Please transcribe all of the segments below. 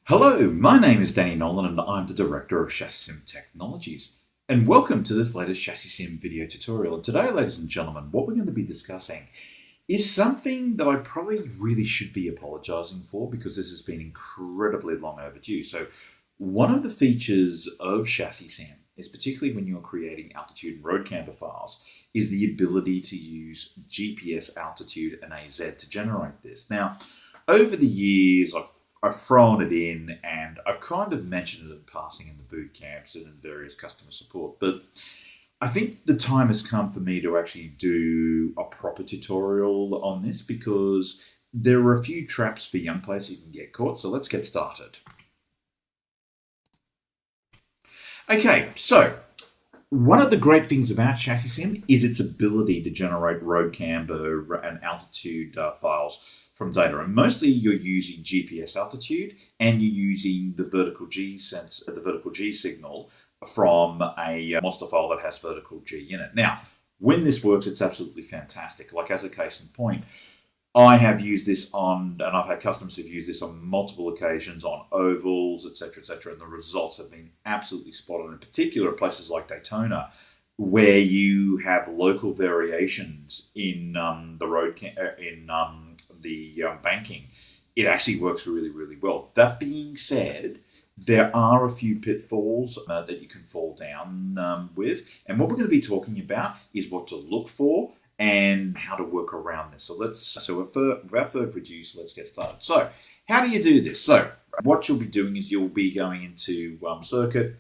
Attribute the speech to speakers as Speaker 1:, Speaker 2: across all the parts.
Speaker 1: Hello, my name is Danny Nolan and I'm the Director of ChassisSim Technologies. And welcome to this latest ChassisSim video tutorial. And today, ladies and gentlemen, what we're going to be discussing is something that I probably really should be apologizing for because this has been incredibly long overdue. So one of the features of ChassisSim is, particularly when you're creating altitude and road camber files, is the ability to use GPS altitude and AZ to generate this. Now, over the years, I've thrown it in and I've kind of mentioned it in passing in the boot camps and in various customer support, but I think the time has come for me to actually do a proper tutorial on this because there are a few traps for young players who can get caught. So let's get started. Okay, so one of the great things about ChassisSim is its ability to generate road camber and altitude files from data. And mostly you're using GPS altitude and you're using the vertical G signal from a monster file that has vertical G in it. Now, when this works, it's absolutely fantastic. Like, as a case in point, I have used this on, and I've had customers who've used this on multiple occasions on ovals, etc., and the results have been absolutely spot on. In particular, at places like Daytona, where you have local variations in the banking, it actually works really, really well. That being said, there are a few pitfalls that you can fall down with, and what we're going to be talking about is what to look for and how to work around this. So without further ado, let's get started. So how do you do this? So what you'll be doing is you'll be going into circuit,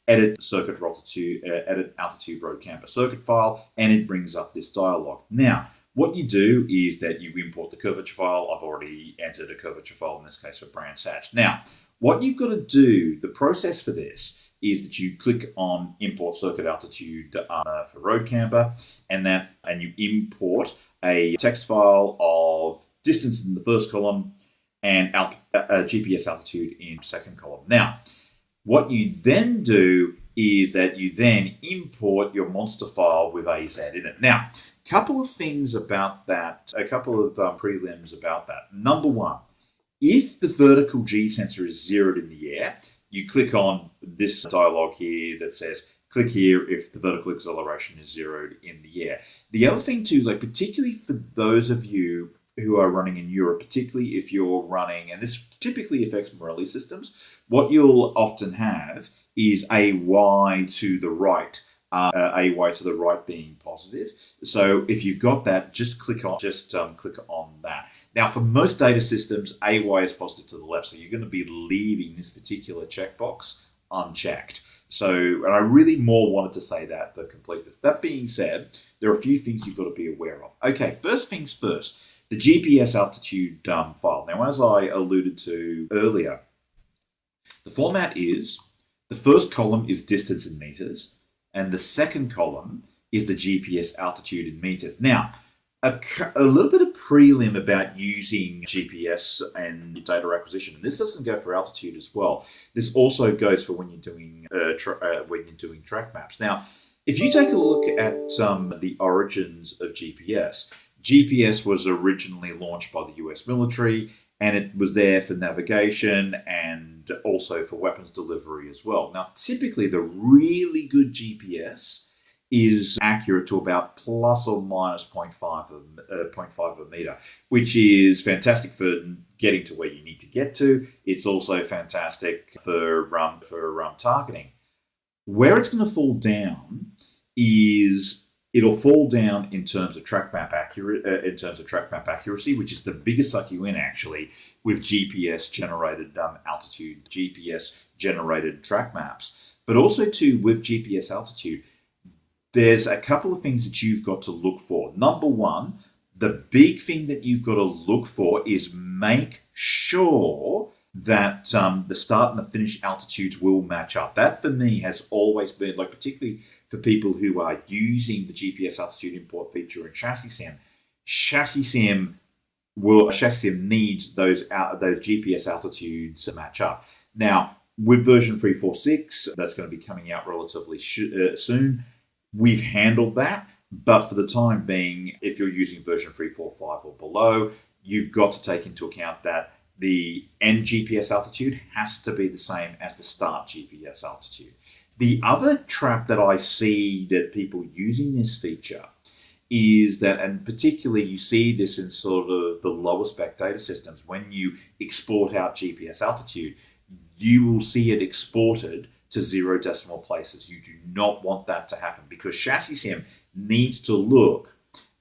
Speaker 1: edit altitude road camber circuit file, and it brings up this dialog. Now, what you do is that you import the curvature file. I've already entered a curvature file, in this case for Brands Hatch. Now, what you've got to do, the process for this, is that you click on import circuit altitude for road camber, and you import a text file of distance in the first column and GPS altitude in second column. Now, what you then do is that you then import your monster file with AZ in it. Now, a couple of things about that, a couple of prelims about that. Number one, if the vertical G sensor is zeroed in the air, you click on this dialog here that says, click here if the vertical acceleration is zeroed in the air. The other thing too, like particularly for those of you who are running in Europe, particularly if you're running, and this typically affects Morelli systems, what you'll often have is a Y to the right, being positive. So if you've got that, just click on that. Now, for most data systems, AY is positive to the left, so you're going to be leaving this particular checkbox unchecked. So, and I really more wanted to say that for completeness. That being said, there are a few things you've got to be aware of. Okay, first things first, the GPS altitude file. Now, as I alluded to earlier, the format is, the first column is distance in meters, and the second column is the GPS altitude in meters. Now, a little bit of prelim about using GPS and data acquisition, and this doesn't go for altitude as well. This also goes for when you're doing track maps. Now, if you take a look at the origins of GPS, GPS was originally launched by the US military, and it was there for navigation and also for weapons delivery as well. Now, typically, the really good GPS is accurate to about plus or minus 0.5 of a meter, which is fantastic for getting to where you need to get to. It's also fantastic for targeting. Where it's going to fall down is it'll fall down in terms of track map accuracy, which is the biggest suck you in actually with GPS generated altitude, GPS generated track maps, but also too with GPS altitude. There's a couple of things that you've got to look for. Number one, the big thing that you've got to look for is make sure that the start and the finish altitudes will match up. That for me has always been, like, particularly for people who are using the GPS altitude import feature in ChassisSim, ChassisSim needs those GPS altitudes to match up. Now, with version 3.4.6, that's going to be coming out relatively soon. We've handled that, but for the time being, if you're using version 3.4.5 or below, you've got to take into account that the end GPS altitude has to be the same as the start GPS altitude. The other trap that I see that people using this feature is that, and particularly you see this in sort of the lower spec data systems, when you export out GPS altitude, you will see it exported to 0 decimal places. You do not want that to happen because ChassisSim needs to look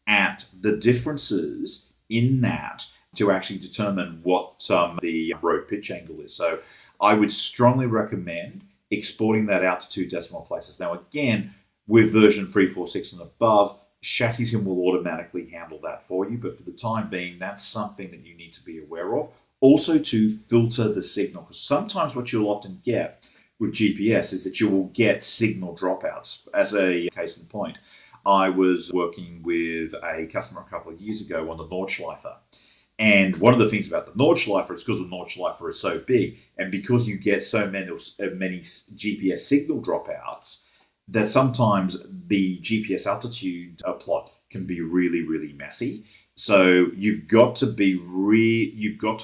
Speaker 1: at the differences in that to actually determine what the road pitch angle is. So I would strongly recommend exporting that out to 2 decimal places. Now, again, with version 346 and above, ChassisSim will automatically handle that for you, but for the time being, that's something that you need to be aware of. Also to filter the signal, because sometimes what you'll often get with GPS is that you will get signal dropouts. As a case in point, I was working with a customer a couple of years ago on the Nordschleifer. And one of the things about the Nordschleifer is because the Nordschleifer is so big, and because you get so many GPS signal dropouts, that sometimes the GPS altitude plot can be really, really messy. So you've got to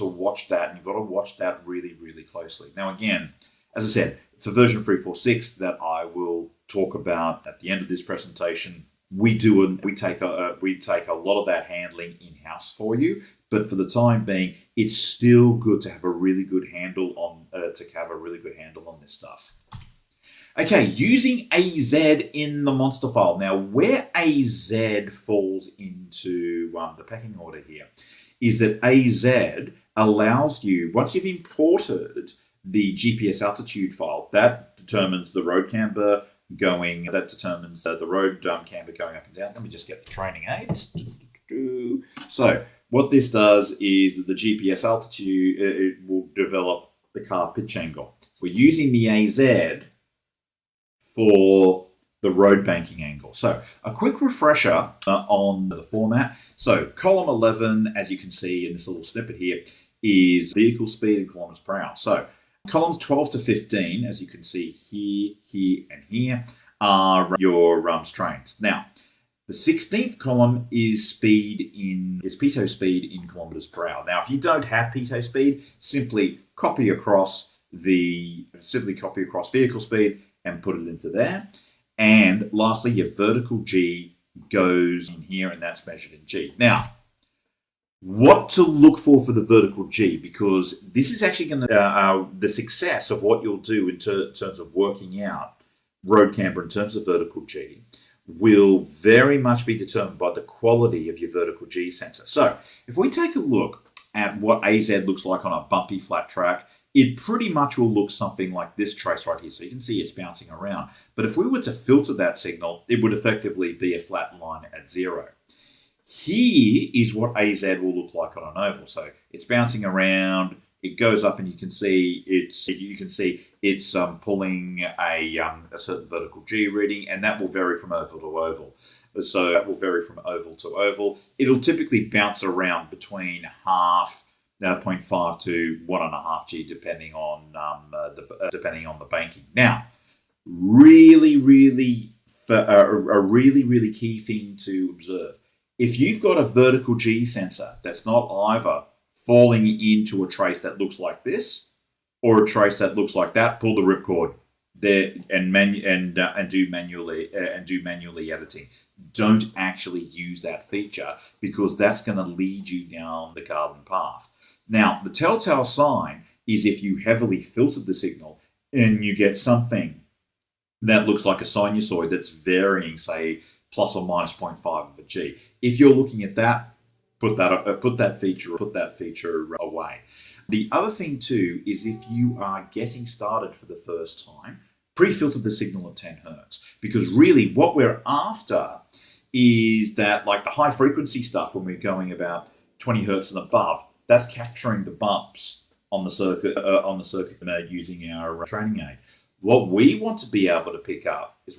Speaker 1: watch that, and you've got to watch that really, really closely. Now, again, as I said, for version 346 that I will talk about at the end of this presentation, we take a lot of that handling in-house for you. But for the time being, it's still good to have a really good handle on this stuff. Okay, using AZ in the monster file. Now, where AZ falls into the pecking order here is that AZ allows you, once you've imported the GPS altitude file, that determines the road camber going, the road camber going up and down. Let me just get the training aids. So what this does is that the GPS altitude, it will develop the car pitch angle. We're using the AZ for the road banking angle. So a quick refresher on the format. So column 11, as you can see in this little snippet here, is vehicle speed in kilometers per hour. So columns 12 to 15, as you can see here, here, and here, are your strains. Now, the 16th column is pitot speed in kilometers per hour. Now, if you don't have pitot speed, simply copy across vehicle speed and put it into there. And lastly, your vertical G goes in here, and that's measured in G. Now, what to look for the vertical G, because this is actually going to the success of what you'll do in terms of working out road camber in terms of vertical G will very much be determined by the quality of your vertical G sensor. So if we take a look at what AZ looks like on a bumpy flat track, it pretty much will look something like this trace right here. So you can see it's bouncing around. But if we were to filter that signal, it would effectively be a flat line at 0. Here is what AZ will look like on an oval. So it's bouncing around, it goes up, and you can see it's pulling a certain vertical G reading, and that will vary from oval to oval. So that will vary from oval to oval. It'll typically bounce around between 0.5 to 1.5 G, depending on the banking. Now, a really key thing to observe: if you've got a vertical G sensor that's not either falling into a trace that looks like this or a trace that looks like that, pull the ripcord there and do manually editing. Don't actually use that feature, because that's going to lead you down the garden path. Now, the telltale sign is if you heavily filtered the signal and you get something that looks like a sinusoid that's varying, say, plus or minus 0.5 of a G. If you're looking at that, put that feature away. The other thing too is if you are getting started for the first time, pre-filter the signal at 10 hertz, because really what we're after is that, like the high frequency stuff, when we're going about 20 hertz and above, that's capturing the bumps on the circuit using our training aid. What we want to be able to pick up is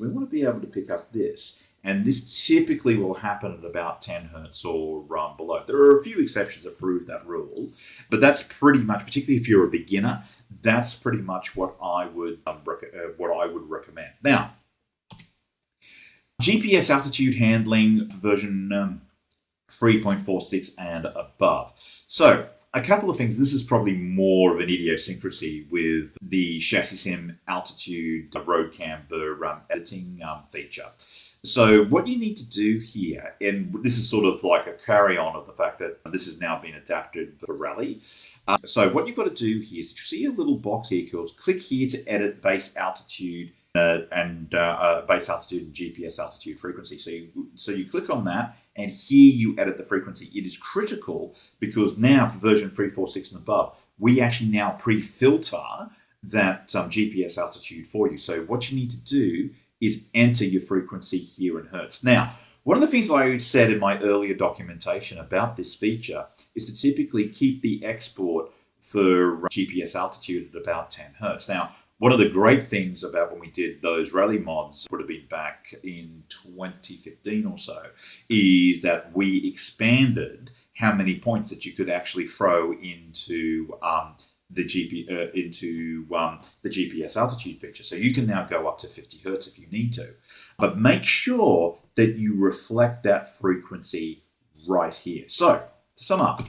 Speaker 1: this. And this typically will happen at about 10 hertz or below. There are a few exceptions that prove that rule, but that's pretty much, particularly if you're a beginner, that's pretty much what I would recommend. Now, GPS altitude handling version 3.46 and above. So a couple of things. This is probably more of an idiosyncrasy with the ChassisSim Altitude road camber editing feature. So what you need to do here, and this is sort of like a carry-on of the fact that this has now been adapted for rally. So what you've got to do here is you see a little box here called click here to edit base altitude and base altitude and GPS altitude frequency. So you click on that, and here you edit the frequency. It is critical because now for version 346 and above, we actually now pre-filter that GPS altitude for you. So what you need to do is enter your frequency here in hertz. Now, one of the things I said in my earlier documentation about this feature is to typically keep the export for GPS altitude at about 10 hertz. Now, one of the great things about when we did those rally mods, would have been back in 2015 or so, is that we expanded how many points that you could actually throw into the GPS altitude feature. So you can now go up to 50 hertz if you need to, but make sure that you reflect that frequency right here. So to sum up,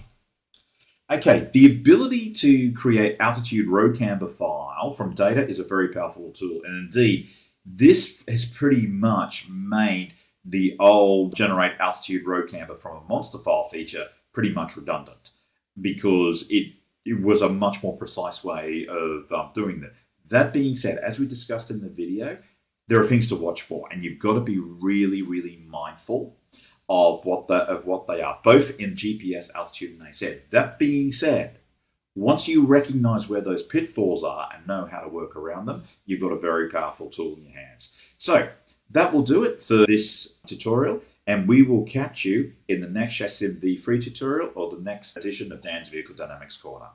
Speaker 1: okay, the ability to create altitude road camber file from data is a very powerful tool. And indeed, this has pretty much made the old generate altitude road camber from a monster file feature pretty much redundant, because it was a much more precise way of doing that. That being said, as we discussed in the video, there are things to watch for, and you've got to be really, really mindful of what they are, both in GPS altitude and AZ. That being said, once you recognize where those pitfalls are and know how to work around them, you've got a very powerful tool in your hands. So that will do it for this tutorial, and we will catch you in the next ChassisSim v3 tutorial or the next edition of Dan's Vehicle Dynamics Corner.